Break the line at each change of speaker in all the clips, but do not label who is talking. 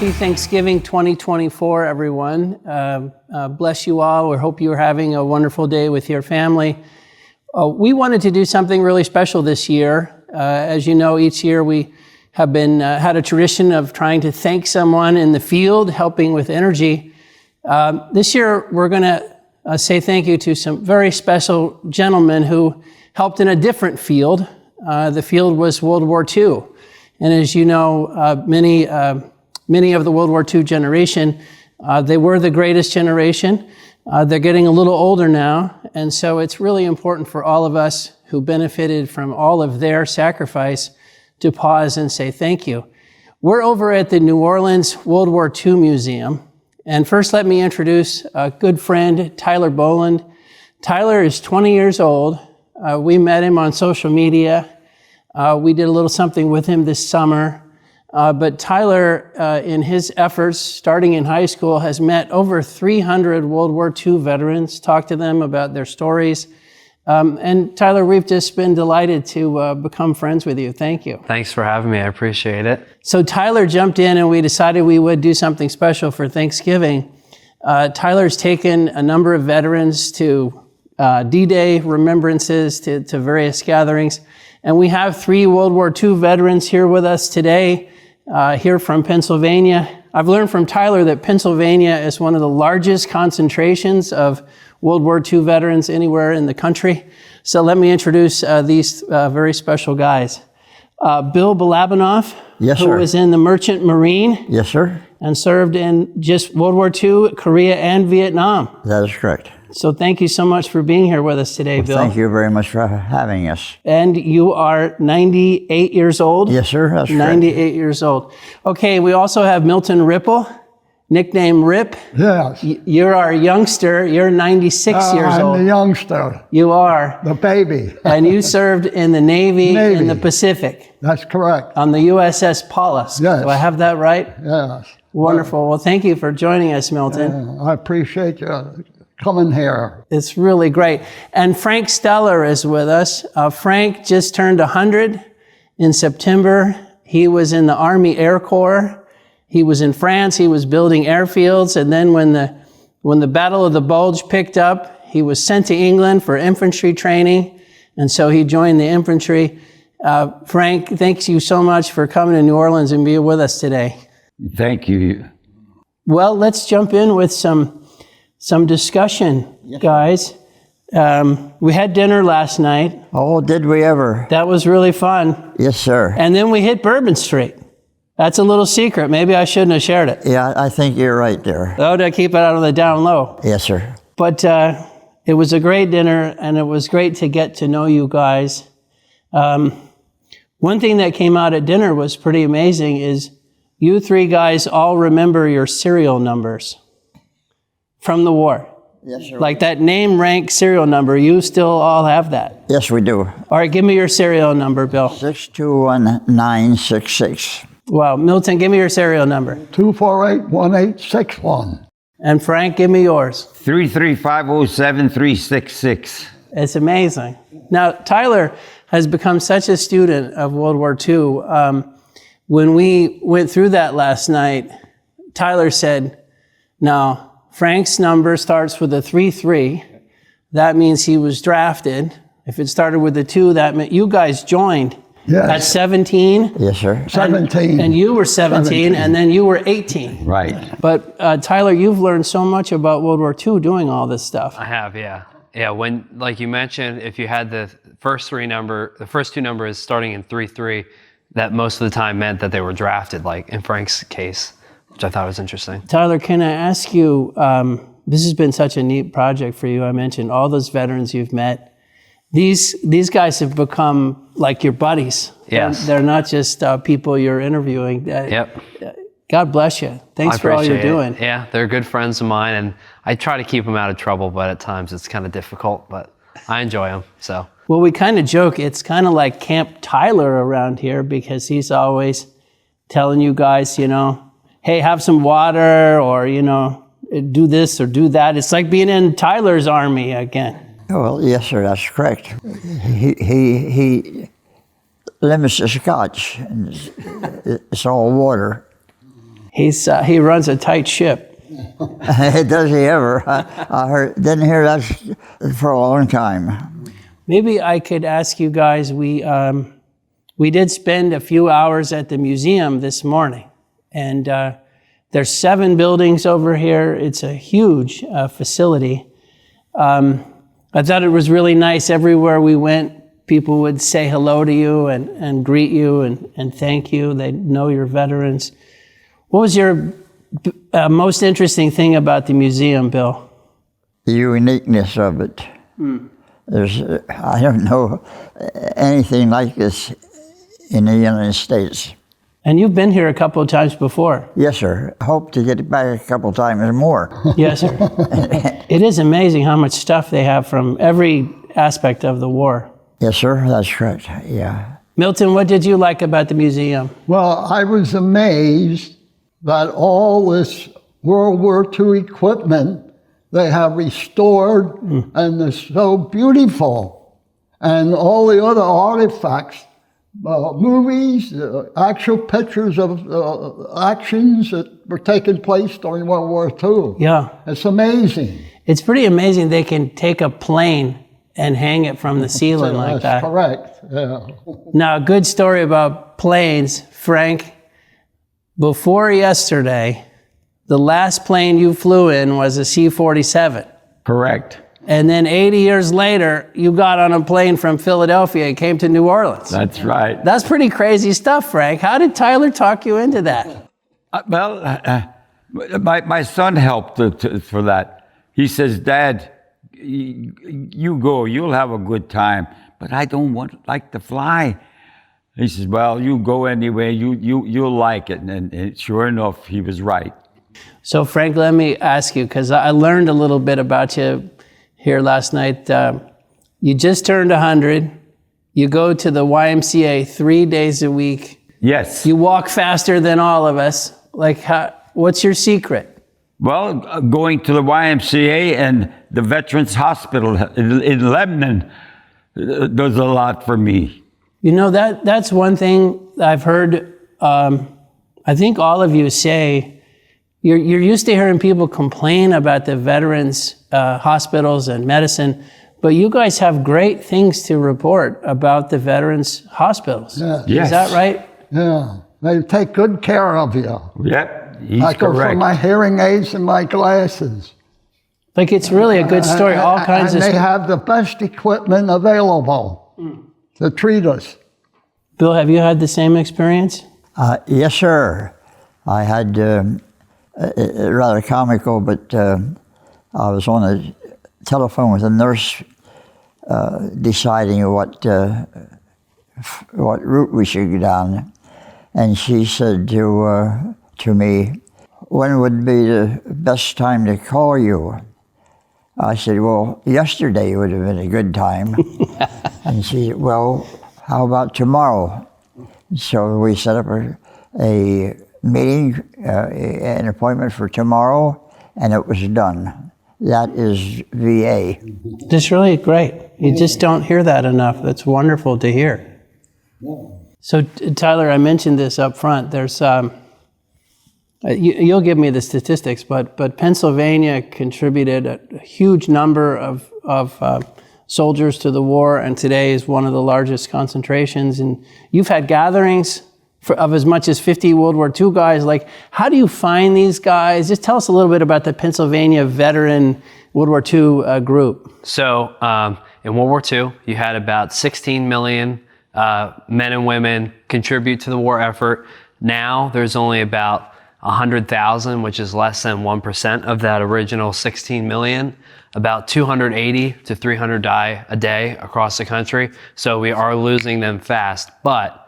Happy Thanksgiving 2024, everyone. Bless you all. We hope you're having a wonderful day with your family. We wanted to do something really special this year. As you know, each year we have had a tradition of trying to thank someone in the field, helping with energy. This year, we're going to say thank you to some very special gentlemen who helped in a different field. The field was World War II. And as you know, many of the World War II generation, they were the greatest generation. They're getting a little older now. And so it's really important for all of us who benefited from all of their sacrifice to pause and say thank you. We're over at the New Orleans World War II Museum. And first, let me introduce a good friend, Tyler Boland. Tyler is 20 years old. We met him on social media. We did a little something with him this summer. But Tyler, in his efforts, starting in high school, has met over 300 World War II veterans, talked to them about their stories. And Tyler, we've just been delighted to become friends with you. Thank you.
Thanks for having me. I appreciate it.
So Tyler jumped in and we decided we would do something special for Thanksgiving. Tyler's taken a number of veterans to D-Day remembrances, to various gatherings. And we have 3 World War II veterans here with us today, here from Pennsylvania. I've learned from Tyler that Pennsylvania is one of the largest concentrations of World War II veterans anywhere in the country. So let me introduce these very special guys. Bill Balabanow,
yes,
who
sir.
was in the Merchant Marine.
Yes, sir.
And served in just World War II, Korea, and Vietnam.
That is correct.
So thank you so much for being here with us today, Bill.
Thank you very much for having us.
And you are 98 years old?
Yes, sir. That's
98
correct.
years old. Okay, we also have Milton Ripple, nickname Rip.
Yes.
You're our youngster. You're 96 years old.
I'm the youngster,
You are.
the baby.
And you served in the Navy in the Pacific
That's correct.
on the USS Paulus.
Yes.
Do I have that right?
Yes.
Wonderful. Well, thank you for joining us, Milton.
I appreciate you coming here.
It's really great. And Frank Steller is with us. Frank just turned 100 in September. He was in the Army Air Corps. He was in France. He was building airfields. And then when the Battle of the Bulge picked up, he was sent to England for infantry training. And so he joined the infantry. Frank, thanks you so much for coming to New Orleans and being with us today.
Thank you.
Well, let's jump in with some discussion, guys. We had dinner last night.
Oh, did we ever?
That was really fun.
Yes, sir.
And then we hit Bourbon Street. That's a little secret. Maybe I shouldn't have shared it.
Yeah, I think you're right there.
Oh, to keep it out of the down low.
Yes, sir.
But it was a great dinner, and it was great to get to know you guys. One thing that came out at dinner was pretty amazing is you 3 guys all remember your serial numbers from the war.
Yes, sir.
Like that name, rank, serial number, you still all have that.
Yes, we do.
All right, give me your serial number, Bill.
621966.
Wow, Milton, give me your serial number.
248-1861.
And Frank, give me yours.
33507-366.
It's amazing. Now, Tyler has become such a student of World War II. When we went through that last night, Tyler said, now, Frank's number starts with a 33. That means he was drafted. If it started with a 2, that meant you guys joined
Yes.
at 17.
Yes, sir.
17.
And you were 17, and then you were 18.
Right.
But Tyler, you've learned so much about World War II doing all this stuff.
I have, yeah. Yeah, when, like you mentioned, if you had the first 2 numbers starting in 3-3, that most of the time meant that they were drafted, like in Frank's case, which I thought was interesting.
Tyler, can I ask you, this has been such a neat project for you. I mentioned all those veterans you've met. These guys have become like your buddies.
Yes.
They're not just people you're interviewing.
Yep.
God bless you. Thanks
I
for all you're
appreciate
doing.
it. Yeah, they're good friends of mine, and I try to keep them out of trouble, but at times it's kind of difficult, but I enjoy them, so.
Well, we kind of joke, it's kind of like Camp Tyler around here because he's always telling you guys, hey, have some water, or, do this or do that. It's like being in Tyler's army again.
Well, yes, sir, that's correct. He limits the scotch, and it's all water.
He runs a tight ship.
Does he ever? Didn't hear that for a long time.
Maybe I could ask you guys, we did spend a few hours at the museum this morning, and there's 7 buildings over here. It's a huge facility. I thought it was really nice. Everywhere we went, people would say hello to you and greet you and thank you. They know you're veterans. What was your most interesting thing about the museum, Bill?
The uniqueness of it. There's, I don't know anything like this in the United States.
And you've been here a couple of times before.
Yes, sir. Hope to get back a couple times more.
Yes, sir. It is amazing how much stuff they have from every aspect of the war.
Yes, sir. That's correct. Yeah.
Milton, what did you like about the museum?
Well, I was amazed that all this World War II equipment they have restored and it's so beautiful. And all the other artifacts, movies, actual pictures of actions that were taking place during World War II.
Yeah.
It's amazing.
It's pretty amazing they can take a plane and hang it from the ceiling like that.
That's correct, yeah.
Now, a good story about planes, Frank. Before yesterday, the last plane you flew in was a C-47.
Correct.
And then 80 years later, you got on a plane from Philadelphia and came to New Orleans.
That's right.
That's pretty crazy stuff, Frank. How did Tyler talk you into that?
My son helped for that. He says, Dad, you go, you'll have a good time, but I don't like to fly. He says, well, you go anyway, you'll like it. And sure enough, he was right.
So Frank, let me ask you, because I learned a little bit about you here last night. You just turned 100. You go to the YMCA 3 days a week.
Yes.
You walk faster than all of us. What's your secret?
Well, going to the YMCA and the Veterans Hospital in Lebanon does a lot for me.
You know, that's one thing I've heard, I think all of you say, you're used to hearing people complain about the veterans' hospitals and medicine, but you guys have great things to report about the veterans' hospitals.
Yeah.
Yes.
Is that right?
Yeah, they take good care of you.
Yep, he's
I go for
correct.
my hearing aids and my glasses.
Like, it's really a good story. All kinds
and
of
they have the best equipment available to treat us.
Bill, have you had the same experience?
Yes, sir. I had rather comical, but I was on the telephone with a nurse deciding what route we should go down, and she said to me, "When would be the best time to call you?" I said, "Well, yesterday would have been a good time." And she said, "Well, how about tomorrow?" So we set up a meeting, an appointment for tomorrow, and it was done. That is VA.
That's really great. You just don't hear that enough. That's wonderful to hear. So, Tyler, I mentioned this up front. There's, you'll give me the statistics, but Pennsylvania contributed a huge number of soldiers to the war, and today is one of the largest concentrations. And you've had gatherings of as much as 50 World War II guys. Like, how do you find these guys? Just tell us a little bit about the Pennsylvania veteran World War II group.
So in World War II, you had about 16 million men and women contribute to the war effort. Now there's only about 100,000, which is less than 1% of that original 16 million. About 280 to 300 die a day across the country. So we are losing them fast, but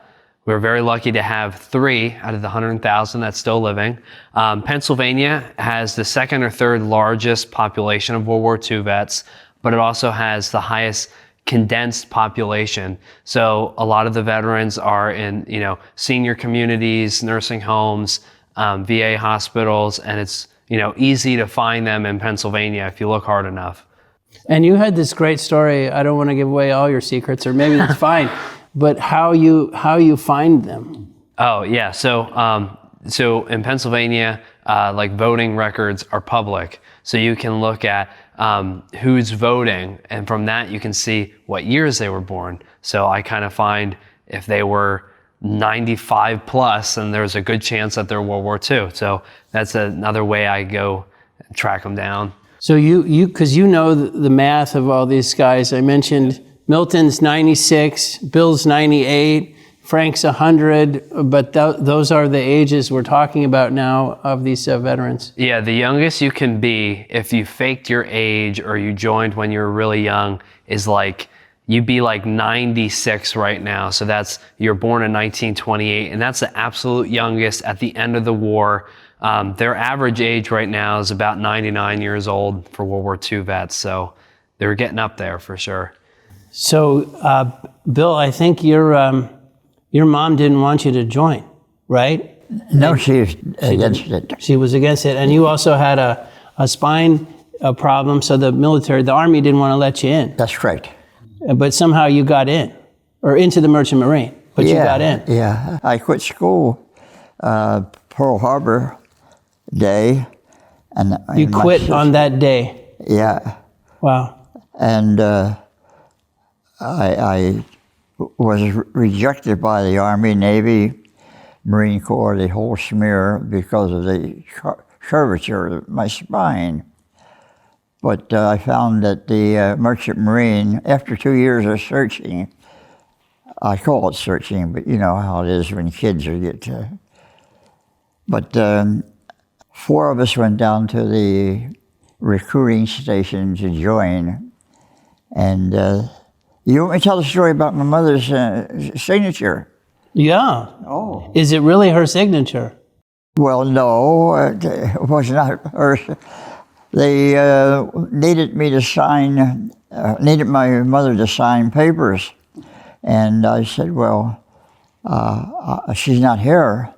we're very lucky to have 3 out of the 100,000 that's still living. Pennsylvania has the second or third largest population of World War II vets, but it also has the highest condensed population. So a lot of the veterans are in, senior communities, nursing homes, VA hospitals, and it's, easy to find them in Pennsylvania if you look hard enough.
And you had this great story. I don't want to give away all your secrets, or maybe that's fine, but how you find them.
Oh, yeah. So so in Pennsylvania, like voting records are public. So you can look at who's voting, and from that you can see what years they were born. So I kind of find if they were 95 plus, and there's a good chance that they're World War II. So that's another way I go and track them down.
So because you know the math of all these guys. I mentioned Milton's 96, Bill's 98, Frank's 100, but those are the ages we're talking about now of these veterans.
Yeah, the youngest you can be if you faked your age or you joined when you were really young is like, you'd be like 96 right now. So that's, you're born in 1928, and that's the absolute youngest at the end of the war. Their average age right now is about 99 years old for World War II vets. So they're getting up there for sure.
So, Bill, I think your mom didn't want you to join, right?
No, she was against it.
She was against it. And you also had a spine problem, so the Army didn't want to let you in.
That's correct.
But somehow you got in, or into the Merchant Marine, but you got in.
Yeah, I quit school Pearl Harbor Day. And
You quit on that day.
Yeah.
Wow.
And I was rejected by the Army, Navy, Marine Corps, the whole smear because of the curvature of my spine. But I found that the Merchant Marine, after 2 years of searching, I call it searching, but you know how it is when kids get But 4 of us went down to the recruiting station to join. And you want me to tell the story about my mother's signature?
Yeah.
Oh.
Is it really her signature?
Well, no, it was not her. They needed me to sign, needed my mother to sign papers. And I said, well, she's not here.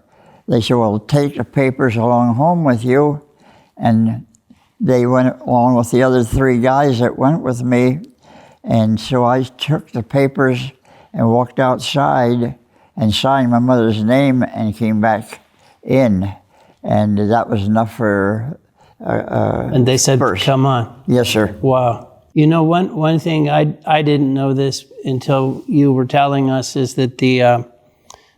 They said, well, take the papers along home with you. And they went along with the other 3 guys that went with me. And so I took the papers and walked outside and signed my mother's name and came back in. And that was enough for
and they said,
first.
come on.
Yes, sir.
Wow. You know, one thing, I didn't know this until you were telling us, is that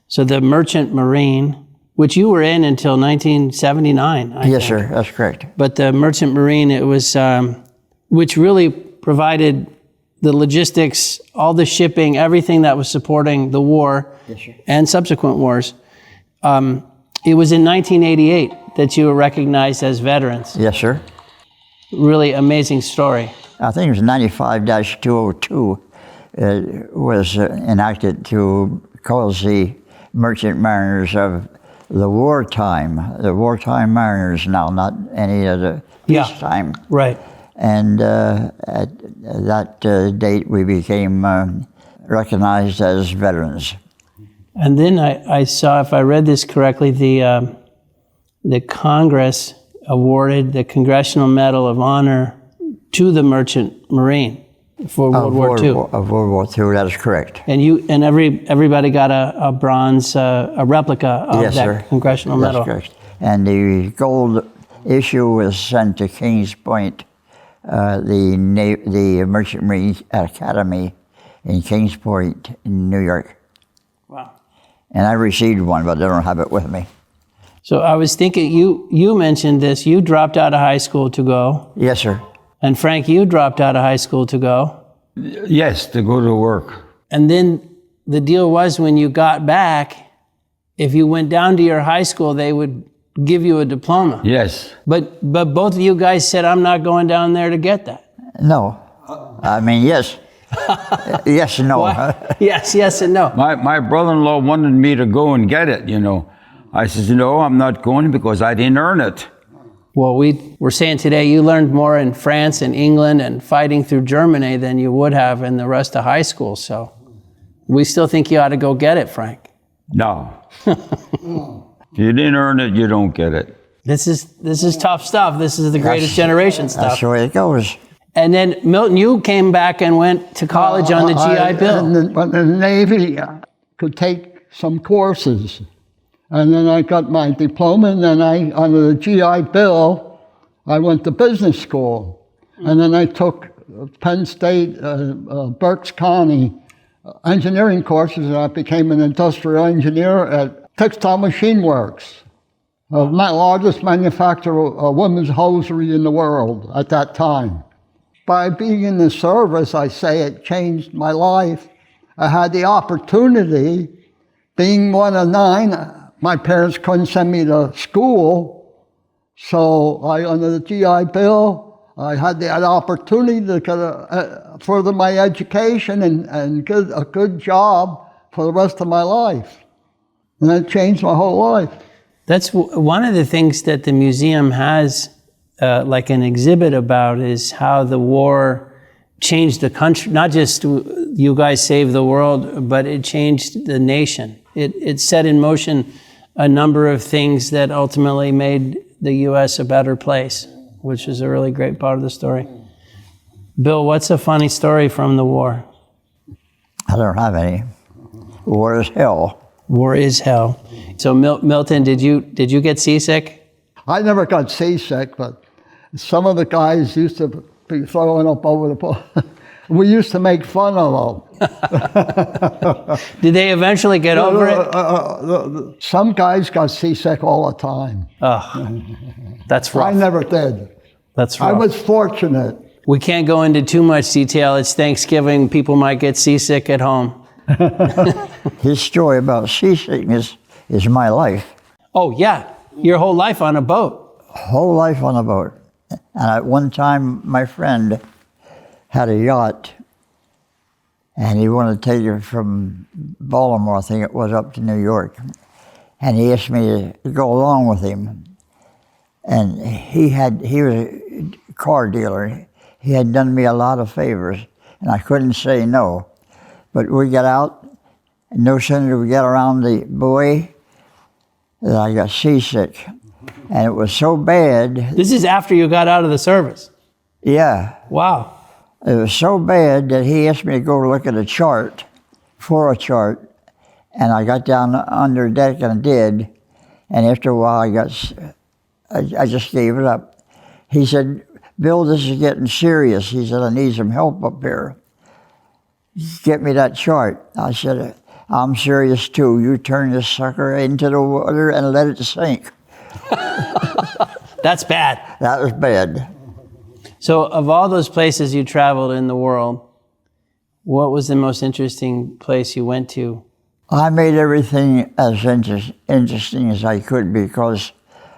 so the Merchant Marine, which you were in until 1979. I
Yes,
think.
sir, that's correct.
But the Merchant Marine, it was, which really provided the logistics, all the shipping, everything that was supporting the war and subsequent wars. It was in 1988 that you were recognized as veterans.
Yes, sir.
Really amazing story.
I think it was 95-202 was enacted to cause the merchant mariners of the wartime mariners now, not any of the peacetime.
Right.
And at that date, we became recognized as veterans.
And then I saw, if I read this correctly, the Congress awarded the Congressional Medal of Honor to the Merchant Marine for World War II.
Of World War II, that is correct.
And everybody got a bronze, a replica of
Yes,
that
sir.
Congressional
That's
Medal.
correct. And the gold issue was sent to Kings Point, the Merchant Marine Academy in Kings Point, in New York.
Wow.
And I received one, but I don't have it with me.
So I was thinking, you mentioned this, you dropped out of high school to go.
Yes, sir.
And Frank, you dropped out of high school to go.
Yes, to go to work.
And then the deal was, when you got back, if you went down to your high school, they would give you a diploma.
Yes.
But both of you guys said, I'm not going down there to get that.
No. I mean, yes. Yes and no.
Yes and no.
My brother-in-law wanted me to go and get it, you know. I said, no, I'm not going because I didn't earn it.
Well, we're saying today you learned more in France and England and fighting through Germany than you would have in the rest of high school. So we still think you ought to go get it, Frank.
No. If you didn't earn it, you don't get it.
This is tough stuff. This is the greatest generation stuff.
That's the way it goes.
And then, Milton, you came back and went to college on the GI Bill.
But the Navy could take some courses. And then I got my diploma, and then under the GI Bill, I went to business school. And then I took Penn State, Berks County engineering courses, and I became an industrial engineer at Textile Machine Works, the largest manufacturer of women's hosiery in the world at that time. By being in the service, I say it changed my life. I had the opportunity, being one of 9, my parents couldn't send me to school, so under the GI Bill, I had that opportunity to further my education and get a good job for the rest of my life. And that changed my whole life.
That's one of the things that the museum has like an exhibit about, is how the war changed the country. Not just you guys saved the world, but it changed the nation. It set in motion a number of things that ultimately made the U.S. a better place, which is a really great part of the story. Bill, what's a funny story from the war?
I don't have any. War is hell.
War is hell. So Milton, did you get seasick?
I never got seasick, but some of the guys used to be throwing up over the pool. We used to make fun of them.
Did they eventually get over it?
Some guys got seasick all the time.
Oh, that's rough.
I never did.
That's rough.
I was fortunate.
We can't go into too much detail. It's Thanksgiving. People might get seasick at home.
His story about seasickness is my life.
Oh, yeah. Your whole life on a boat.
Whole life on a boat. And at one time, my friend had a yacht, and he wanted to take it from Baltimore, I think it was, up to New York. And he asked me to go along with him. And he was a car dealer. He had done me a lot of favors, and I couldn't say no. But we got out, and no sooner did we get around the buoy that I got seasick. And it was so bad.
This is after you got out of the service.
Yeah.
Wow.
It was so bad that he asked me to go look at a chart, and I got down under deck and I did. And after a while, I just gave it up. He said, "Bill, this is getting serious." He said, "I need some help up here. Get me that chart." I said, "I'm serious too. You turn this sucker into the water and let it sink."
That's bad.
That was bad.
So of all those places you traveled in the world, what was the most interesting place you went to?
I made everything as interesting as I could, because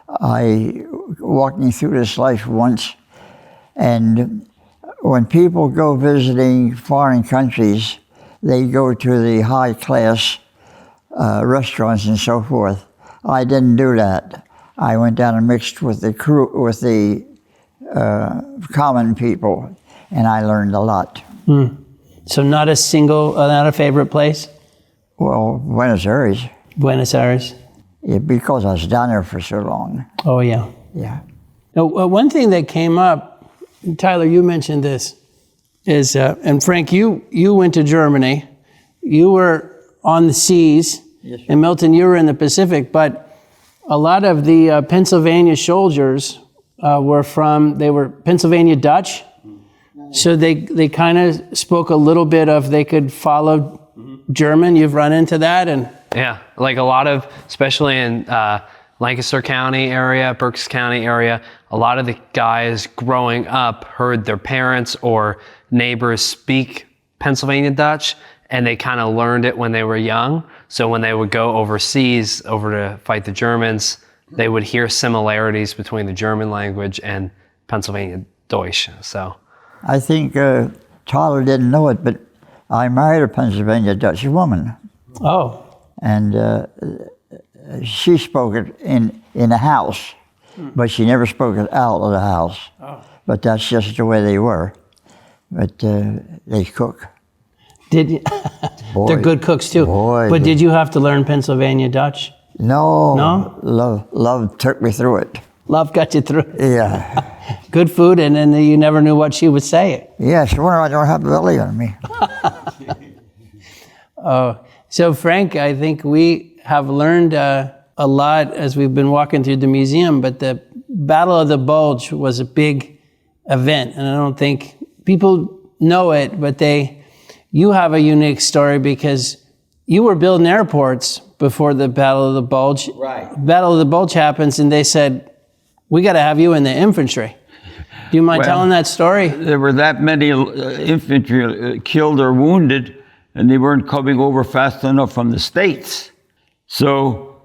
I walking through this life once, and when people go visiting foreign countries, they go to the high-class restaurants and so forth. I didn't do that. I went down and mixed with the crew, with the common people, and I learned a lot.
So not a favorite place?
Well, Buenos Aires.
Buenos Aires.
Yeah, because I was down there for so long.
Oh, yeah.
Yeah.
Now, one thing that came up, Tyler, you mentioned this, is, and Frank, you went to Germany. You were on the seas, yes, and Milton, you were in the Pacific, but a lot of the Pennsylvania soldiers they were Pennsylvania Dutch, so they kind of spoke a little bit of, they could follow German. You've run into that? And
yeah, like a lot of, especially in Lancaster County area, Berks County area, a lot of the guys growing up heard their parents or neighbors speak Pennsylvania Dutch, and they kind of learned it when they were young. So when they would go overseas over to fight the Germans, they would hear similarities between the German language and Pennsylvania Deutsch. So
I think Tyler didn't know it, but I married a Pennsylvania Dutch woman.
Oh.
And she spoke it in the house, but she never spoke it out of the house. Oh. But that's just the way they were. But they cook.
Did you?
Boy,
they're good cooks too.
Boy,
but did you have to learn Pennsylvania Dutch?
No.
No?
Love took me through it.
Love got you through.
Yeah.
Good food, and then you never knew what she would say.
Yeah, she wondered I don't have a belly on me.
Oh, so Frank, I think we have learned a lot as we've been walking through the museum, but the Battle of the Bulge was a big event, and I don't think people know it, but you have a unique story because you were building airports before the Battle of the Bulge.
Right.
Battle of the Bulge happens, and they said, we got to have you in the infantry. Do you mind telling that story?
There were that many infantry killed or wounded, and they weren't coming over fast enough from the States. So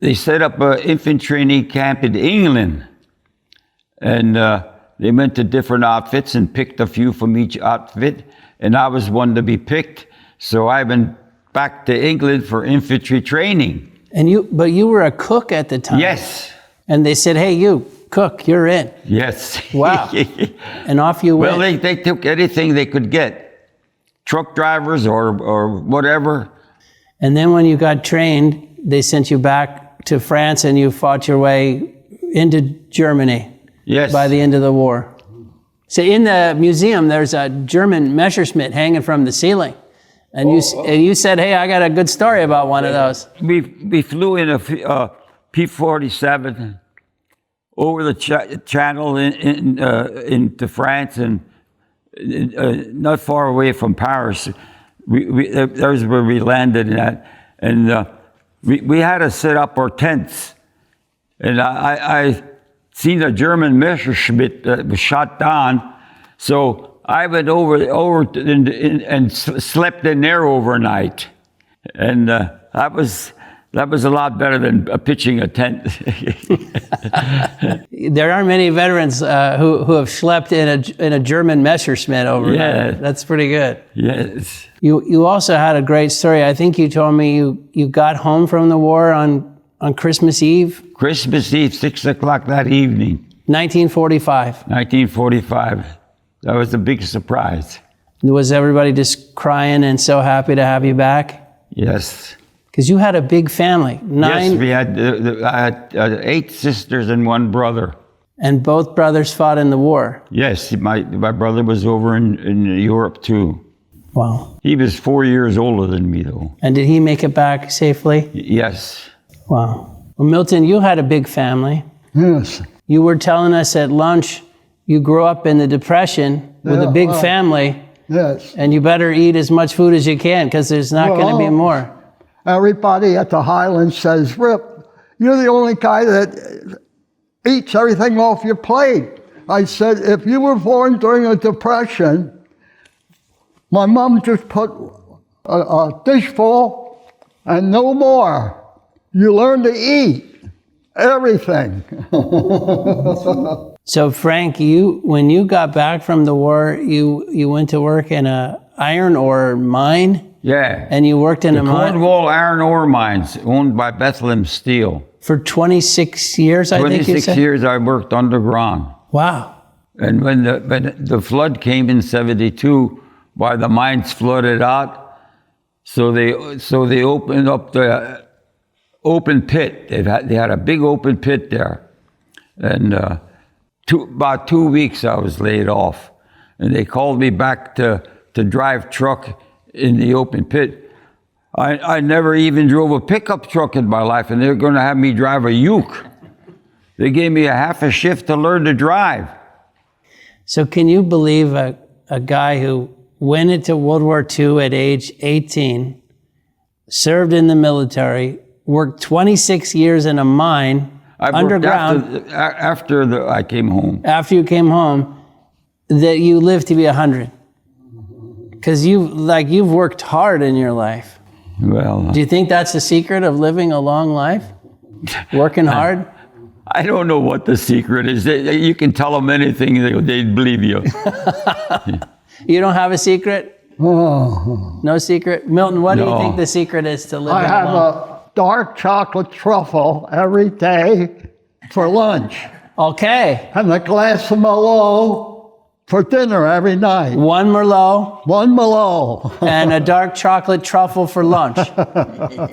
they set up an infantry training camp in England, and they went to different outfits and picked a few from each outfit, and I was one to be picked. So I went back to England for infantry training.
But you were a cook at the time.
Yes.
And they said, hey, you, cook, you're in.
Yes.
Wow. And off you went.
Well, they took anything they could get, truck drivers or whatever.
And then when you got trained, they sent you back to France and you fought your way into Germany.
Yes.
By the end of the war. So in the museum, there's a German Messerschmitt hanging from the ceiling. And you said, hey, I got a good story about one of those.
We flew in a P-47 over the channel into France, and not far away from Paris. There's where we landed at. And we had to set up our tents. And I seen a German Messerschmitt that was shot down. So I went over and slept in there overnight. And that was a lot better than pitching a tent.
There aren't many veterans who have slept in a German Messerschmitt overnight.
Yeah.
That's pretty good.
Yes.
You also had a great story. I think you told me you got home from the war on Christmas Eve?
Christmas Eve, 6 o'clock that evening.
1945.
1945. That was a big surprise.
Was everybody just crying and so happy to have you back?
Yes.
Because you had a big family.
Yes, we had I had 8 sisters and 1 brother.
And both brothers fought in the war.
Yes, my brother was over in Europe too.
Wow.
He was 4 years older than me though.
And did he make it back safely?
Yes.
Wow. Well, Milton, you had a big family.
Yes.
You were telling us at lunch you grew up in the Depression with a big family.
Yes.
And you better eat as much food as you can because there's not going to be more.
Everybody at the Highlands says, Rip, you're the only guy that eats everything off your plate. I said, if you were born during a Depression, my mom just put a dish full and no more. You learn to eat everything.
So Frank, when you got back from the war, you went to work in a iron ore mine?
Yeah.
And you worked in a mine?
Cornwall Iron Ore Mines, owned by Bethlehem Steel.
For 26 years, I think you said?
26 years I worked underground.
Wow.
And when the flood came in 72, why the mines flooded out, so they opened up the open pit. They had a big open pit there, and about 2 weeks I was laid off, and they called me back to drive truck in the open pit. I never even drove a pickup truck in my life, and they were going to have me drive a uke. They gave me a half a shift to learn to drive.
So can you believe a guy who went into World War II at age 18, served in the military, worked 26 years in a mine, underground.
After I came home.
After you came home, that you lived to be 100. Because you've worked hard in your life.
Well,
do you think that's the secret of living a long life? Working hard?
I don't know what the secret is. You can tell them anything, they'd believe you.
You don't have a secret?
Oh.
No secret? Milton, what do you think the secret is to living
I have a dark chocolate truffle every day for lunch.
Okay.
And a glass of Merlot for dinner every night.
One Merlot.
One Merlot.
And a dark chocolate truffle for lunch.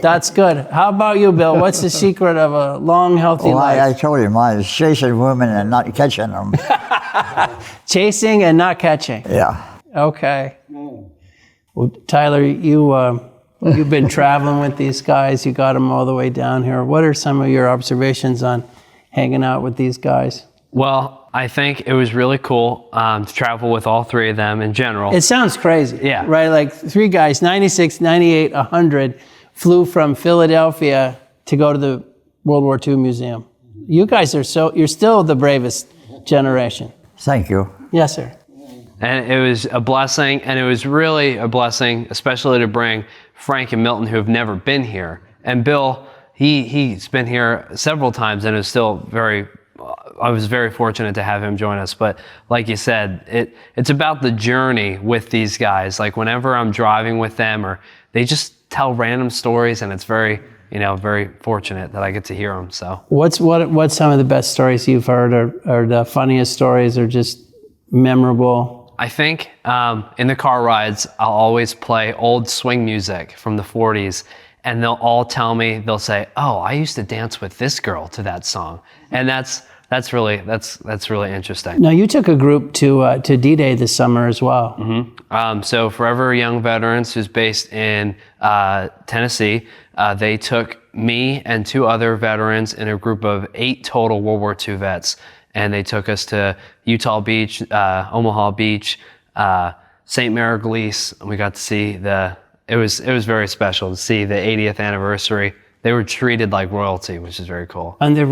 That's good. How about you, Bill? What's the secret of a long, healthy life?
I told you, mine is chasing women and not catching them.
Chasing and not catching.
Yeah.
Okay. Well, Tyler, You've been traveling with these guys. You got them all the way down here. What are some of your observations on hanging out with these guys?
Well, I think it was really cool to travel with all three of them in general.
It sounds crazy.
Yeah.
Right? Like 3 guys, 96, 98, 100, flew from Philadelphia to go to the World War II Museum. You guys you're still the bravest generation.
Thank you.
Yes, sir.
And it was a blessing, and it was really a blessing, especially to bring Frank and Milton, who have never been here. And Bill, he's been here several times, and I was very fortunate to have him join us. But like you said, it's about the journey with these guys. Like whenever I'm driving with them, or they just tell random stories, and it's very fortunate that I get to hear them. So
What's some of the best stories you've heard, or the funniest stories, or just memorable?
I think in the car rides, I'll always play old swing music from the 40s, and they'll all tell me, they'll say, "Oh, I used to dance with this girl to that song," and that's really interesting.
Now, you took a group to D-Day this summer as well.
So Forever Young Veterans, who's based in Tennessee, they took me and 2 other veterans in a group of 8 total World War II vets. And they took us to Utah Beach, Omaha Beach, St. Mariglis, and we got to see it was very special to see the 80th anniversary. They were treated like royalty, which is very cool.
And there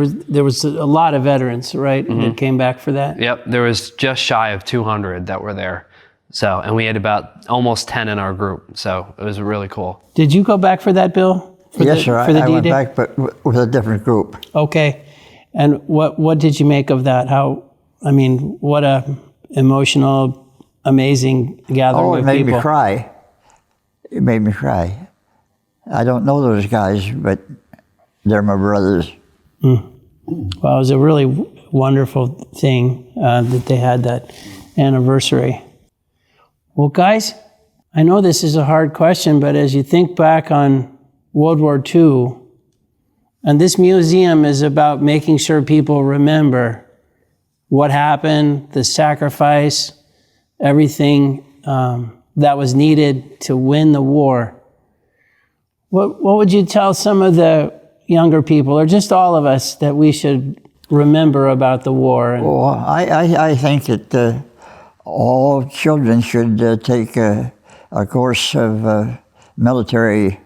was a lot of veterans, right, that came back for that?
Yep, there was just shy of 200 that were there. So, and we had about almost 10 in our group, so it was really cool.
Did you go back for that, Bill?
Yes, sir.
For the
I went
D-Day?
back, but with a different group.
Okay. And what did you make of that? What a emotional, amazing gathering
Oh, it
of
made
people.
me cry. It made me cry. I don't know those guys, but they're my brothers.
Well, it was a really wonderful thing that they had that anniversary. Well, guys, I know this is a hard question, but as you think back on World War II, and this museum is about making sure people remember what happened, the sacrifice, everything that was needed to win the war. What would you tell some of the younger people, or just all of us, that we should remember about the war?
Well, I think that all children should take a course of military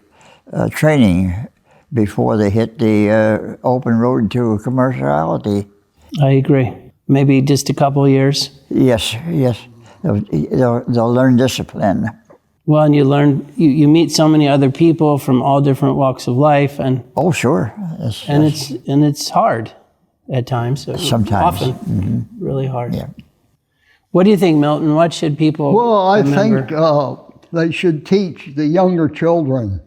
training before they hit the open road to commerciality.
I agree. Maybe just a couple of years.
Yes. They'll learn discipline.
Well, and you meet so many other people from all different walks of life, and
Oh, sure.
it's hard at times.
Sometimes.
Often, really hard.
Yeah.
What do you think, Milton? What should people
Well, I
remember?
think they should teach the younger children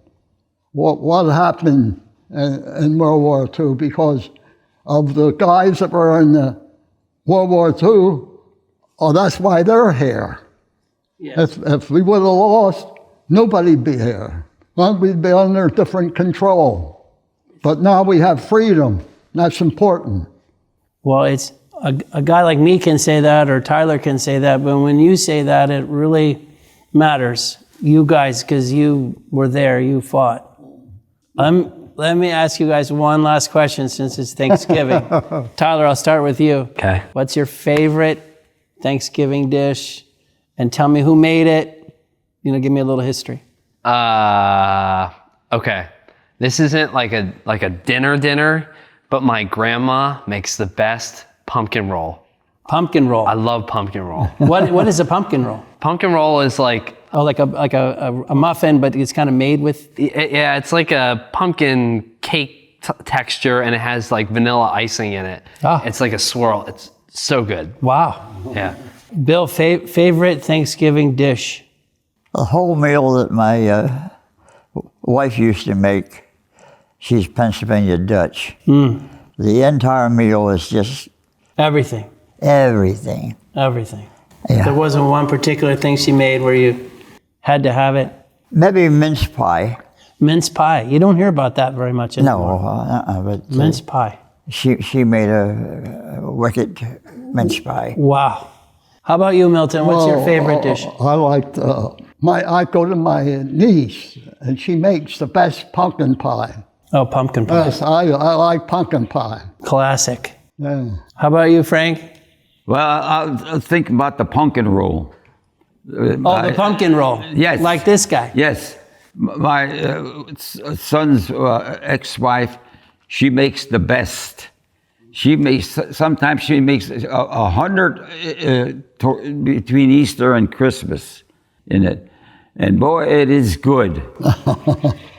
what happened in World War II, because of the guys that were in the World War II. Oh, that's why they're here.
Yeah.
If we would have lost, nobody'd be here. Well, we'd be under different control. But now we have freedom. That's important.
Well, it's a guy like me can say that, or Tyler can say that, but when you say that, it really matters. You guys, because you were there, you fought. Let me ask you guys one last question since it's Thanksgiving. Tyler, I'll start with you.
Okay.
What's your favorite Thanksgiving dish? And tell me who made it. Give me a little history.
Okay. This isn't like a dinner, but my grandma makes the best pumpkin roll.
Pumpkin roll.
I love pumpkin roll.
What is a pumpkin roll?
Pumpkin roll is like,
like a muffin, but it's kind of made with.
yeah, it's like a pumpkin cake texture, and it has like vanilla icing in it.
Ah.
It's like a swirl. It's so good.
Wow.
Yeah.
Bill, favorite Thanksgiving dish?
The whole meal that my wife used to make, she's Pennsylvania Dutch. The entire meal is just
Everything.
everything.
Everything.
Yeah.
There wasn't one particular thing she made where you had to have it.
Maybe mince pie.
Mince pie. You don't hear about that very much anymore.
No, but
Mince pie.
she made a wicked mince pie.
Wow. How about you, Milton? What's your favorite dish?
I liked I go to my niece, and she makes the best pumpkin pie.
Oh, pumpkin pie.
Yes, I like pumpkin pie.
Classic.
Yeah.
How about you, Frank?
Well, I'll think about the pumpkin roll.
Oh, the pumpkin roll.
Yes.
Like this guy.
Yes. My son's ex-wife, she makes the best. Sometimes she makes 100 between Easter and Christmas in it. And boy, it is good.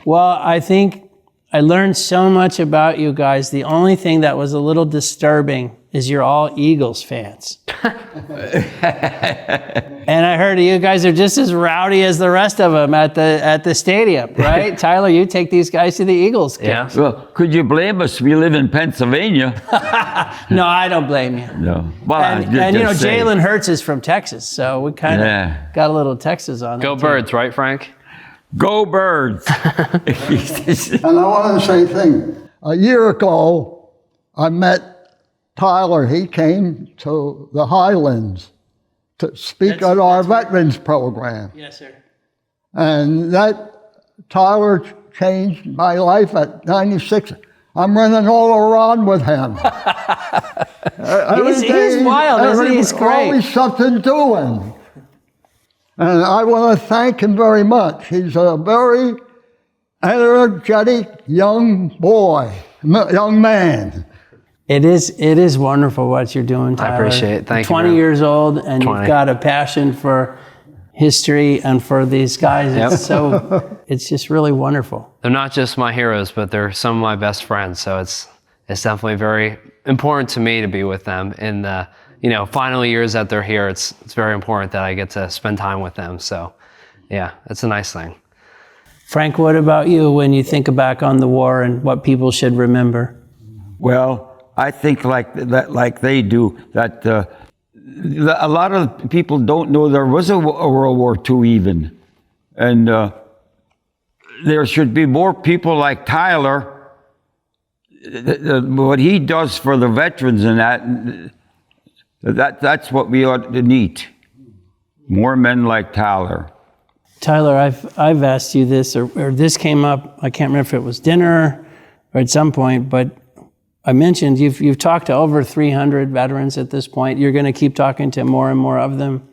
Well, I think I learned so much about you guys. The only thing that was a little disturbing is you're all Eagles fans. And I heard you guys are just as rowdy as the rest of them at the stadium, right? Tyler, you take these guys to the Eagles game.
Yeah.
Well, could you blame us? We live in Pennsylvania.
No, I don't blame you.
No. Well,
And you know, Jalen Hurts is from Texas, so we kind of got a little Texas on
Go
it.
Birds, right, Frank?
Go Birds!
And I want to say a thing. A year ago, I met Tyler. He came to the Highlands to speak at our veterans program.
Yes, sir.
And that Tyler changed my life at 96. I'm running all around with him.
He's wild, isn't he? He's great.
Always something doing. And I want to thank him very much. He's a very energetic young boy, young man.
It is wonderful what you're doing, Tyler.
I appreciate it. Thank you,
20
man.
years old, and
20.
you've got a passion for history and for these guys.
Yep.
It's just really wonderful.
They're not just my heroes, but they're some of my best friends. So it's definitely very important to me to be with them in the final years that they're here. It's very important that I get to spend time with them. So yeah, it's a nice thing.
Frank, what about you when you think back on the war and what people should remember?
Well, I think like they do, that a lot of people don't know there was a World War II even. And there should be more people like Tyler, what he does for the veterans and that's what we ought to need. More men like Tyler.
Tyler, I've asked you this, or this came up, I can't remember if it was dinner or at some point, but I mentioned you've talked to over 300 veterans at this point. You're going to keep talking to more and more of them.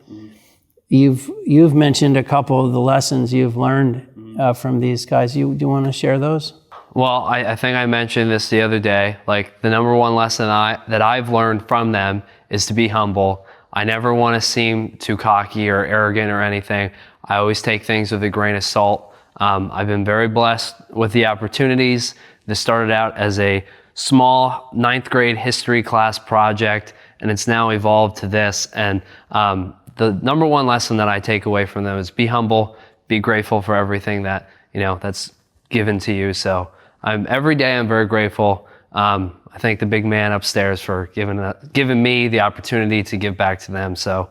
You've mentioned a couple of the lessons you've learned from these guys. Do you want to share those?
Well, I think I mentioned this the other day. Like, the number one lesson that I've learned from them is to be humble. I never want to seem too cocky or arrogant or anything. I always take things with a grain of salt. I've been very blessed with the opportunities. This started out as a small 9th grade history class project, and it's now evolved to this. And the number one lesson that I take away from them is be humble, be grateful for everything that that's given to you. So every day I'm very grateful. I thank the big man upstairs for giving me the opportunity to give back to them. So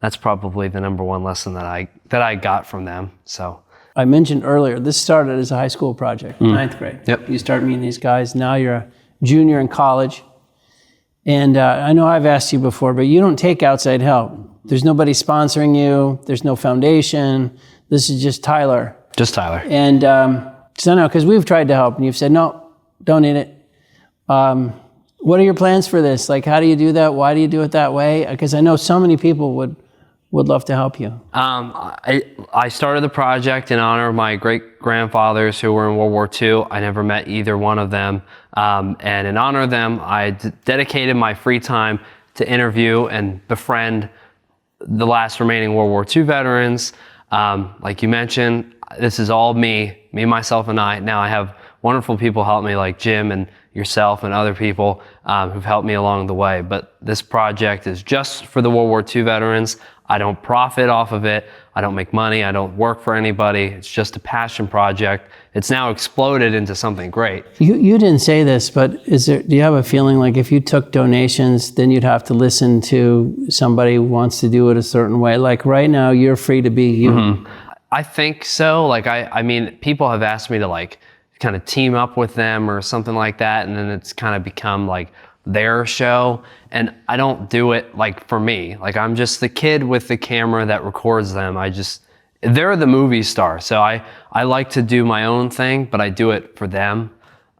that's probably the number one lesson that I got from them. So
I mentioned earlier, this started as a high school project, 9th grade.
Yep.
You start meeting these guys. Now you're a junior in college. And I know I've asked you before, but you don't take outside help. There's nobody sponsoring you. There's no foundation. This is just Tyler.
just Tyler.
And so no, because we've tried to help, and you've said, no, don't need it. What are your plans for this? Like, how do you do that? Why do you do it that way? Because I know so many people would love to help you.
I started the project in honor of my great-grandfathers who were in World War II. I never met either one of them. And in honor of them, I dedicated my free time to interview and befriend the last remaining World War II veterans. Like you mentioned, this is all me, myself, and I. Now I have wonderful people help me like Jim and yourself and other people who've helped me along the way. But this project is just for the World War II veterans. I don't profit off of it. I don't make money. I don't work for anybody. It's just a passion project. It's now exploded into something great.
You didn't say this, but do you have a feeling like if you took donations, then you'd have to listen to somebody who wants to do it a certain way? Like right now, you're free to be you. Mm-hmm.
I think so. Like, I mean, people have asked me to like kind of team up with them or something like that. And then it's kind of become like their show. And I don't do it like for me. Like, I'm just the kid with the camera that records them. they're the movie star. So I like to do my own thing, but I do it for them.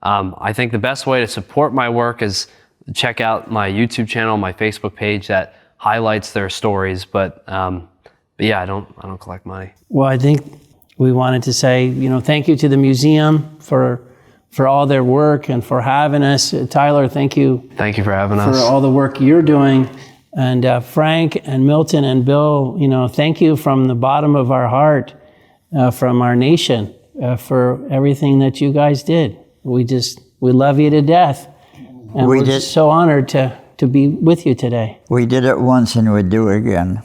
I think the best way to support my work is check out my YouTube channel, my Facebook page that highlights their stories. But yeah, I don't collect money.
Well, I think we wanted to say, thank you to the museum for all their work and for having us. Tyler, thank you.
Thank you for having us.
For all the work you're doing. And Frank and Milton and Bill, thank you from the bottom of our heart, from our nation, for everything that you guys did. We love you to death. And we're just so honored to be with you today.
We did it once and we'd do it again.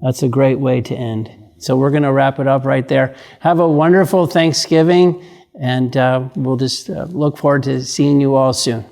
That's a great way to end. So we're going to wrap it up right there. Have a wonderful Thanksgiving, and we'll just look forward to seeing you all soon.